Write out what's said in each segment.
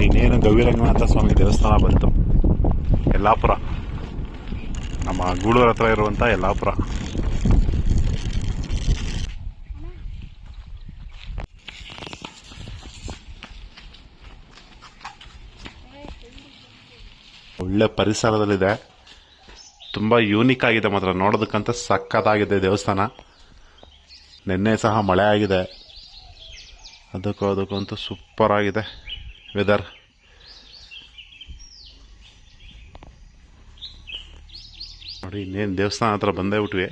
ನೋಡಿ ಇನ್ನೇನು ಗವಿರಂಗನಾಥ ಸ್ವಾಮಿ ದೇವಸ್ಥಾನ ಬಂತು. ಯಲ್ಲಾಪುರ, ನಮ್ಮ ಗೂಳೂರು ಹತ್ರ ಇರುವಂಥ ಯಲ್ಲಾಪುರ. ಒಳ್ಳೆ ಪರಿಸರದಲ್ಲಿದೆ, ತುಂಬ ಯೂನಿಕ್ ಆಗಿದೆ ಮಾತ್ರ, ನೋಡೋದಕ್ಕಂತ ಸಖತ್ತಾಗಿದೆ ದೇವಸ್ಥಾನ. ನಿನ್ನೆ ಸಹ ಮಳೆ ಆಗಿದೆ, ಅದಕ್ಕಂತೂ ಸೂಪರ್ ಆಗಿದೆ ವೆದರ್. ನೋಡಿ ಇನ್ನೇನು ದೇವಸ್ಥಾನ ಹತ್ರ ಬಂದೇ ಬಿಟ್ವಿ.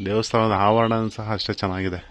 ದೇವಸ್ಥಾನದ ಆವರಣ ಸಹ ಅಷ್ಟೇ ಚೆನ್ನಾಗಿದೆ.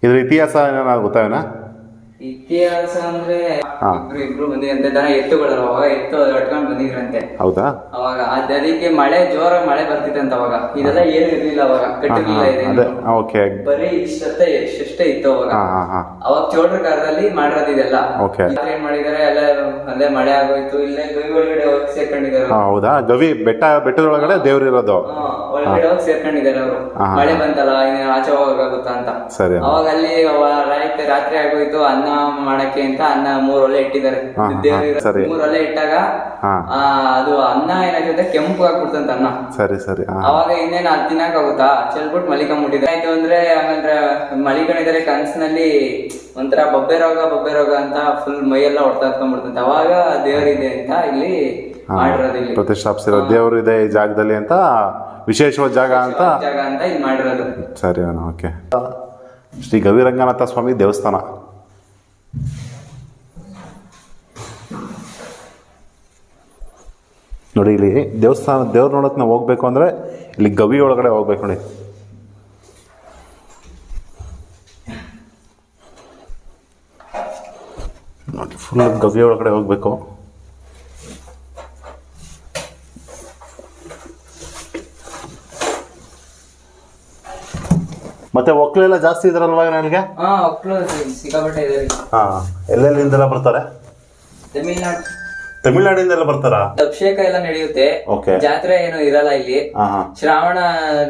ಇದ್ರ ಇತಿಹಾಸ ಏನಾದ್ರು ಗೊತ್ತಾವೇನಾ? ಇತಿಹಾಸ ಅಂದ್ರೆ ಇಬ್ರು ಬಂದಿರಂತೆ, ದನ ಎತ್ತುಗಳು ಅವಾಗ ಎತ್ತು ಹೊಟ್ಕೊಂಡ್ ಬಂದಿದ್ರಂತೆ. ಹೌದಾ? ಅವಾಗ ಅದಕ್ಕೆ ಮಳೆ ಜೋರಾಗಿ ಮಳೆ ಬರ್ತಿತ್ತಂತ. ಅವಾಗ ಇದೆಲ್ಲ ಏನು ಇರ್ಲಿಲ್ಲ, ಅವಾಗ ಕಟ್ಟಿರ್ಲಿಲ್ಲ, ಬರೀ ಇಷ್ಟೇ ಇತ್ತು ಅವಾಗ. ಅವಾಗ ಚೋಟ್ರ ಕಾಲದಲ್ಲಿ ಮಾಡಿರೋದು ಇದೆಲ್ಲ. ಏನ್ ಮಾಡಿದಾರೆ ಎಲ್ಲ ಅಲ್ಲೇ ಮಳೆ ಆಗೋಯ್ತು, ಇಲ್ಲೇ ಗವಿ ಒಳಗಡೆ ಹೋಗಿ ಸೇರ್ಕೊಂಡಿದ್ದಾರೆ. ಹೌದಾ? ಗವಿ ಬೆಟ್ಟದೊಳಗಡೆ ದೇವ್ರು ಇರೋದು, ಒಳಗಡೆ ಹೋಗಿ ಸೇರ್ಕೊಂಡಿದ್ದಾರೆ ಅವರು. ಮಳೆ ಬಂತಲ್ಲ, ಆಚೆ ಹೋಗಾಗುತ್ತಾ ಅಂತ. ಅವಾಗ ಅಲ್ಲಿ ರಾತ್ರಿ ಆಗೋಯ್ತು, ಅನ್ನ ಮಾಡಕ್ಕೆ ಅಂತ ಅನ್ನ 3 ಒಲೆ ಇಟ್ಟಿದ್ದಾರೆ. 3 ಒಲೆ ಇಟ್ಟಾಗ ಅದು ಅನ್ನ ಏನಾಗುತ್ತೆ, ಕೆಂಪು ಆಗ್ಬಿಡ್ತಂತ ಅನ್ನ. ಸರಿ. ಅವಾಗ ಇನ್ನೇನು ಅದು ತಿನ್ನಕ್ಕಾಗುತ್ತಾ, ಚೆಲ್ಬಿಟ್ಟು ಮಲಿಕೊಂಡ್ಬಿಟ್ಟಿದೆ. ಆಯ್ತು ಅಂದ್ರೆ ಹಂಗಂದ್ರೆ ಮಲಿಕೊಂಡಿದ್ದಾರೆ. ಕನ್ಸಿನಲ್ಲಿ ಒಂಥರ ಬೊಬ್ಬೆ ರೋಗ ಅಂತ ಫುಲ್ ಮೈಯೆಲ್ಲ ಹೊಡ್ತಾಕೊಂಡ್ಬಿಡ್ತಂತೆ. ಅವಾಗ ದೇವರಿದೆ ಅಂತ ಇಲ್ಲಿ ಮಾಡಿರೋದು, ಇಲ್ಲಿ ಪ್ರತಿಷ್ಠಾಪಿಸಿರೋ ದೇವರು ಇದೆ ಈ ಜಾಗದಲ್ಲಿ ಅಂತ, ವಿಶೇಷವಾದ ಜಾಗ ಅಂತ ಇಲ್ಲಿ ಮಾಡಿರೋದು. ಸರಿ, ಓಕೆ. ಶ್ರೀ ಗವಿರಂಗನಾಥ ಸ್ವಾಮಿ ದೇವಸ್ಥಾನ. ನೋಡಿ ಇಲ್ಲಿ ದೇವಸ್ಥಾನ, ದೇವ್ರು ನೋಡೋಕೆ ನಾವು ಹೋಗ್ಬೇಕು ಅಂದರೆ ಇಲ್ಲಿ ಗವಿ ಒಳಗಡೆ ಹೋಗ್ಬೇಕು. ನೋಡಿ ಫುಲ್ ಗವಿ ಒಳಗಡೆ ಹೋಗ್ಬೇಕು. ಮತ್ತೆ ಒಕ್ಕಲೆಲ್ಲ ಜಾಸ್ತಿ ಇದ್ರಲ್ವಾ ನನಗೆ? ಸಿಕ್ಕಾಪಟ್ಟೆ ಇದೆ. ಎಲ್ಲೆಲ್ಲಿಂದೆಲ್ಲ ಬರ್ತಾರೆ? ತಮಿಳ್ನಾಡಿಂದೆಲ್ಲ ಬರ್ತಾರಾ? ಅಭಿಷೇಕ ಎಲ್ಲ ನಡೆಯುತ್ತೆ, ಜಾತ್ರೆ ಏನು ಇರಲ್ಲ ಇಲ್ಲಿ.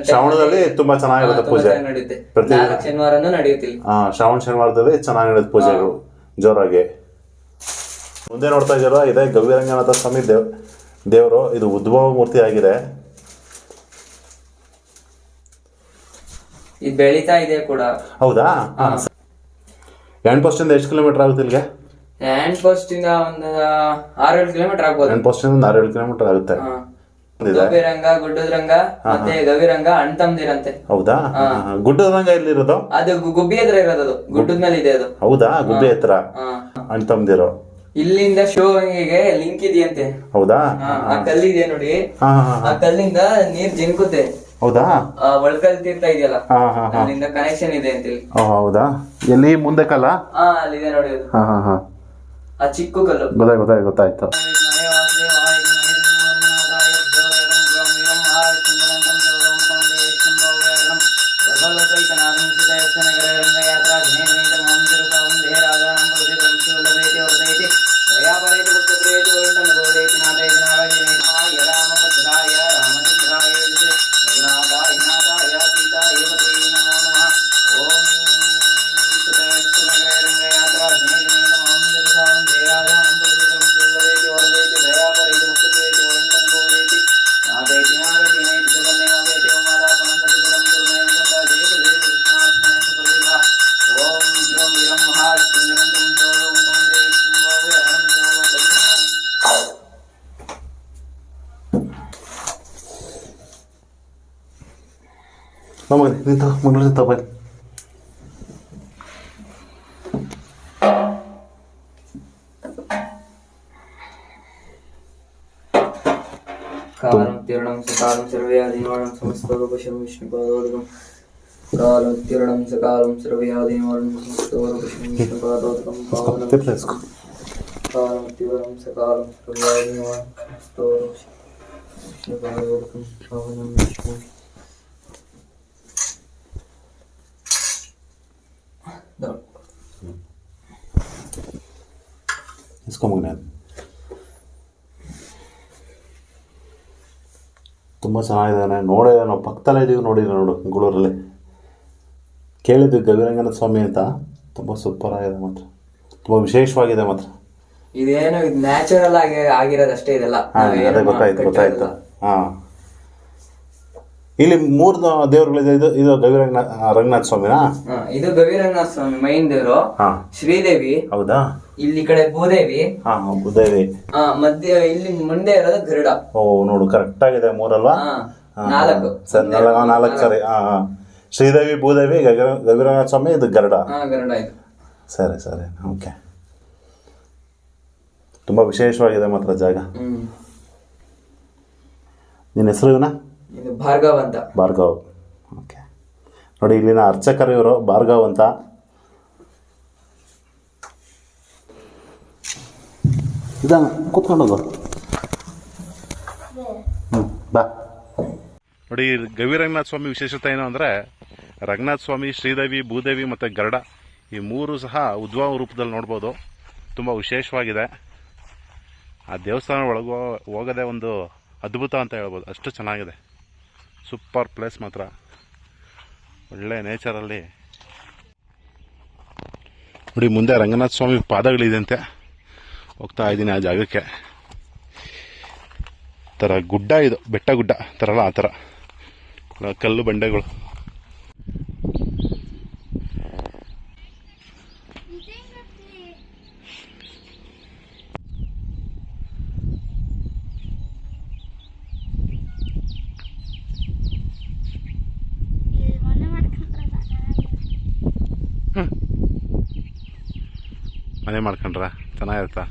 ಶ್ರಾವಣದಲ್ಲಿ ತುಂಬಾ ಚೆನ್ನಾಗಿರುತ್ತೆ ಪೂಜೆ, ಪ್ರತಿ ಶನಿವಾರನೂ ನಡೆಯುತ್ತೆ. ಶ್ರಾವಣ ಶನಿವಾರದಲ್ಲಿ ಚೆನ್ನಾಗಿ ನಡೆಯುತ್ತೆ ಪೂಜೆಗಳು ಜೋರಾಗಿ. ಮುಂದೆ ನೋಡ್ತಾ ಇದ್ದೀರಾ, ಇದೆ ಗವಿರಂಗನಾಥ ಸ್ವಾಮಿ ದೇವರು. ಇದು ಉದ್ಭವ ಮೂರ್ತಿ ಆಗಿದೆ. ಇದು ಬೆಳೀತಾ ಇದೆ ಕೂಡ. ಹೌದಾ? ಹ್ಯಾಂಡ್ ಪೋಸ್ಟ್ ಇಂದ ಎಷ್ಟು ಕಿಲೋಮೀಟರ್ ಆಗುತ್ತೆ ಇಲ್ಲಿಗೆ? ಹ್ಯಾಂಡ್ ಪೋಸ್ಟ್ ಇಂದ ಒಂದು 6-7 ಕಿಲೋಮೀಟರ್ ಆಗ್ಬೋದು. ಹ್ಯಾಂಡ್ ಪೋಸ್ಟ್ ಇಂದ 6-7 ಕಿಲೋಮೀಟರ್ ಆಗುತ್ತೆ. ಗವಿರಂಗ, ಗುಡ್ಡದ್ರಂಗ ಮತ್ತೆ ಗವಿರಂಗ ಅಣ್ತಂದಿರಂತೆ. ಹೌದಾ? ಗುಡ್ಡದ್ರಂಗ ಎಲ್ಲಿರೋದು? ಅದು ಗುಬ್ಬಿ ಹತ್ರ ಇರೋದು, ಗುಡ್ಡದ ಮೇಲೆ ಇದೆ ಅದು. ಹೌದಾ? ಗುಬ್ಬಿ ಹತ್ರ ಅಣ್ತಂದಿರೋ. ಇಲ್ಲಿಂದ ಶಿವಗಂಗೆಗೆ ಲಿಂಕ್ ಇದೆಯಂತೆ. ಹೌದಾ? ಆ ಕಲ್ಲಿದೆ ನೋಡಿ, ಆ ಕಲ್ಲಿಂದ ನೀರ್ ಜಿನ್ಕುತ್ತೆ. ಹೌದಾ? ಒಳಕಲ್ ತೀರ್ಥ ಇದೆಯಲ್ಲ, ಅಲ್ಲಿಂದ ಕನೆಕ್ಷನ್ ಇದೆ ಅಂತ. ಹೌದಾ? ಎಲ್ಲಿ ಮುಂದೆ ಕಲ್ಲ? ಅಲ್ಲಿದೆ ನೋಡಿ, ಆ ಚಿಕ್ಕ ಕಲ್ಲು. ಗೊತ್ತಾಯ್ತು. ನಿಂತು ಮಂಗಳೂರು ತಗೊಳ್ಳಿ. कालोत्तीर्णं सकालं सर्वव्याधिनिवारणं समस्तरूपशं विष्णुपादोदकं कालोत्तीर्णं सकालं सर्वव्याधिनिवारणं समस्तरूपशं विष्णुपादोदकं कालोत्तीर्णं सकालं सर्वव्याधिनिवारणं समस्तरूपशं विष्णुपादोदकं पावनं विष्णु ಇಸ್ಕೊಂಬನೆ. ತುಂಬ ಚೆನ್ನಾಗಿದ್ದಾನೆ. ನೋಡಿದೆ, ನಾವು ಪಕ್ಕದಲ್ಲೇ ಇದ್ದೀವಿ, ನೋಡಿದ್ರೆ ನೋಡು ಮಂಗಳೂರಲ್ಲಿ ಕೇಳಿದ್ವಿ ಗವಿರಂಗನಾಥ ಸ್ವಾಮಿ ಅಂತ. ತುಂಬ ಸೂಪರ್ ಆಗಿದೆ ಮಾತ್ರ, ತುಂಬ ವಿಶೇಷವಾಗಿದೆ ಮಾತ್ರ. ಇದೇನು ಇದು ನ್ಯಾಚುರಲ್ ಆಗಿ ಆಗಿರೋದಷ್ಟೇ ಇದೆಲ್ಲ. ಅದೇ ಗೊತ್ತಾಯ್ತು. ಹಾಂ, ಇಲ್ಲಿ 3 ದೇವರುಗಳಿದೆ. ಇದು ರಂಗನಾಥ ಸ್ವಾಮಿನಾ? ಇದು ಗವಿರಂಗನಾಥ ಸ್ವಾಮಿ ಮೈನ್ ದೇವರು. ಶ್ರೀದೇವಿ. ಹೌದಾ? ಇಲ್ಲಿ ಕಡೆ ಭೂದೇವಿ. ಭೂದೇವಿ. ಮಧ್ಯ ಇಲ್ಲಿ ಮುಂದೆ ಇರೋದು ಗರುಡ. ಓ ನೋಡು, ಕರೆಕ್ಟ್ ಆಗಿದೆ. 3 ಅಲ್ವಾ? 4 ಸರಿ. ಶ್ರೀದೇವಿ, ಭೂದೇವಿ, ಗವಿರಂಗನಾಥ ಸ್ವಾಮಿ, ಇದು ಗರುಡ. ಗರುಡ ಇದು. ಸರಿ, ಓಕೆ. ತುಂಬ ವಿಶೇಷವಾಗಿದೆ ಮಾತ್ರ ಜಾಗ. ನಿನ್ನ ಹೆಸರು ಇವನ? ಇದು ಭಾರ್ಗವ್ ಅಂತ. ಭಾರ್ಗವ್, ಓಕೆ. ನೋಡಿ, ಇಲ್ಲಿನ ಅರ್ಚಕರು ಇವರು ಭಾರ್ಗವ್ ಅಂತ. ಇದಾನ ಕೂತ್ಕೊಂಡೋಗು. ಬಾ. ನೋಡಿ, ಗವಿರಂಗನಾಥ ಸ್ವಾಮಿ ವಿಶೇಷತೆ ಏನು ಅಂದರೆ, ರಂಗನಾಥ ಸ್ವಾಮಿ, ಶ್ರೀದೇವಿ, ಭೂದೇವಿ ಮತ್ತು ಗರುಡ ಈ 3 ಸಹ ಉದ್ಭವ ರೂಪದಲ್ಲಿ ನೋಡ್ಬೋದು. ತುಂಬ ವಿಶೇಷವಾಗಿದೆ. ಆ ದೇವಸ್ಥಾನ ಒಳಗೆ ಹೋಗೋದೇ ಒಂದು ಅದ್ಭುತ ಅಂತ ಹೇಳ್ಬೋದು, ಅಷ್ಟು ಚೆನ್ನಾಗಿದೆ. ಸೂಪರ್ ಪ್ಲೇಸ್ ಮಾತ್ರ, ಒಳ್ಳೆ ನೇಚರಲ್ಲಿ. ನೋಡಿ, ಮುಂದೆ ರಂಗನಾಥ ಸ್ವಾಮಿ ಪಾದಗಳಿದೆಯಂತೆ. ಹೋಗ್ತಾ ಇದ್ದೀನಿ ಆ ಜಾಗಕ್ಕೆ. ಥರ ಗುಡ್ಡ, ಇದು ಬೆಟ್ಟ ಗುಡ್ಡ ಥರಲ್ಲ, ಆ ಥರ ಕಲ್ಲು ಬಂಡೆಗಳು. ಮನೆ ಮಾಡ್ಕೊಂಡ್ರ ಚೆನ್ನಾಗಿರುತ್ತಾ?